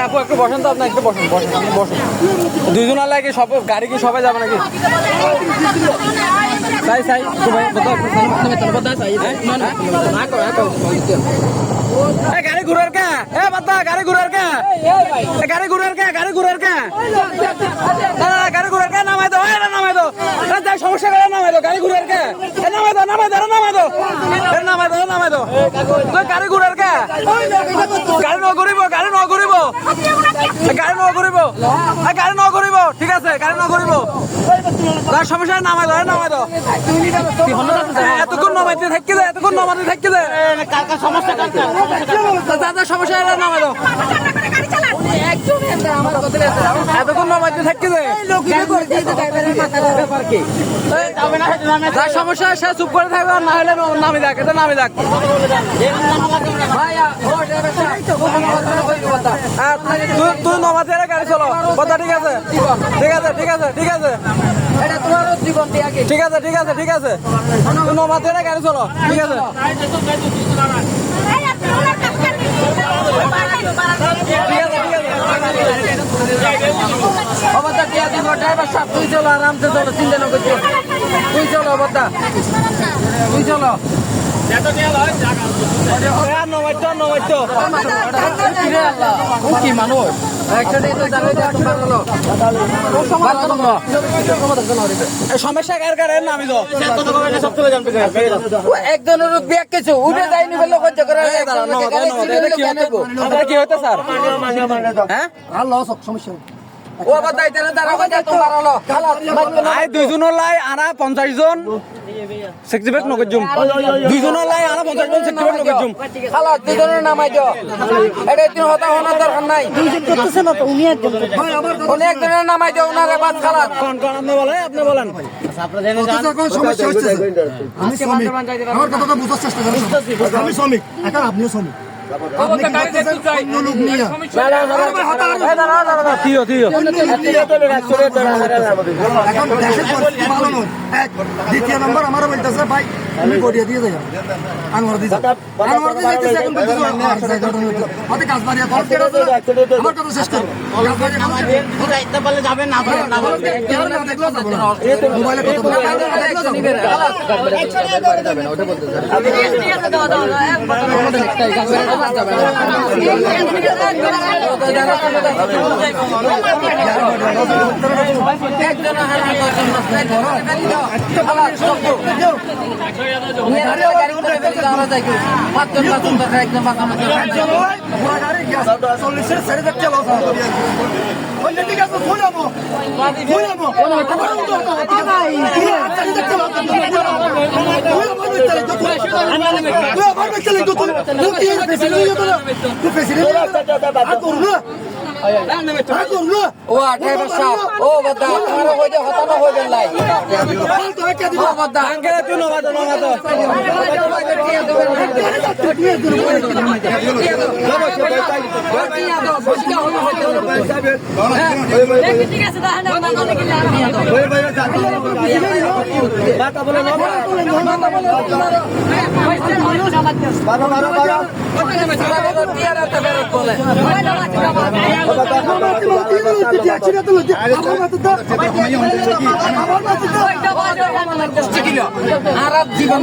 আপু একটু বসেন তো, আপনার একটু বসেন বসেন আপনি বসেন। দুইজন লাগে সব গাড়ি কি সবাই যাবে নাকি? গাড়ি ঘুরার কে? এ বাদা গাড়ি ঘুরার কে? গাড়ি ঘুরার কে? গাড়ি ঘুরার কে? গাড়ি ঘুরার কে? নামাই দাও, নামাই দাও। সমস্যা করে নামাই দাও, গাড়ি ঘুরার কে? নামাই দাও, নামাই দাও, নামাই দাও, নামাই দাও, নামাই দাও। গাড়ি ঘুরার কে? গাড়ি ন করিব, গাড়ি ন করিব, গাড়ি ন করিব, গাড়ি ন করিব। ঠিক আছে, গাড়ি ন করিব। সমস্যা নামাই দাও, নামাই দাও। এতক্ষণ নমাইতে থাকি দে, এতক্ষণ নমাইতে থাকি দে। সমস্যা সমস্যা নামাই দাও। এতক্ষণ নমাইতে থাকি দে। সমস্যা সে চুপ করে থাকবে, না হলে নামি দেখ, এটা নামি দেখ। তুই নমাতে গাড়ি চলো কথা। ঠিক আছে, ঠিক আছে, ঠিক আছে, ঠিক আছে, ঠিক আছে, ঠিক আছে, ঠিক আছে। তুই নমাতে গাড়ি চলো। ঠিক আছে, ড্রাইভার সাহেব তুই চলো, আরামসে চলো, চিন্তা না করছো। তুই চলো বদ্দা, তুই চলো। সমস্যা কার কার নামি তো একজনের ব্যাগ কিছু উঠে যায়নি বললো কি হতো স্যার? হ্যাঁ সমস্যা দুইজন লাই আনা 50 জন সেক্টিভেট নগজুম। দুইজনের লাই আনা 50 জন সেক্টিভেট নগজুম। খালা দুইজনের নামাই দিও। এটা তিন হতা হওয়ার দরকার নাই। দুইজন করতেছে না তো, উনি একজন উনি একজনের নামাই দিও। উনারে বাদ খালা কোন কোন আপনি বলেন, আপনি বলেন। আপনাদের সমস্যা হচ্ছে। আমি শ্রমিক, আমার কথাটা বুঝার চেষ্টা করেন। আমি শ্রমিক, এখন আপনিও শ্রমিক। দ্বিতীয় নম্বর আমারও বলতেছে ভাই তুমি গড়িয়ে দিয়ে যাই আমার কথা শেষ করবো। যাবেন না মোবাইলে ও ড্রাইভার সাহেব ও বদ্দা তোমার হয়ে যায় হতানো হয়ে যায় লাই ও বদ্দা আঙ্কেল তুই নমাতো নমাতো ঠিক আছে বাতা বলে জীবন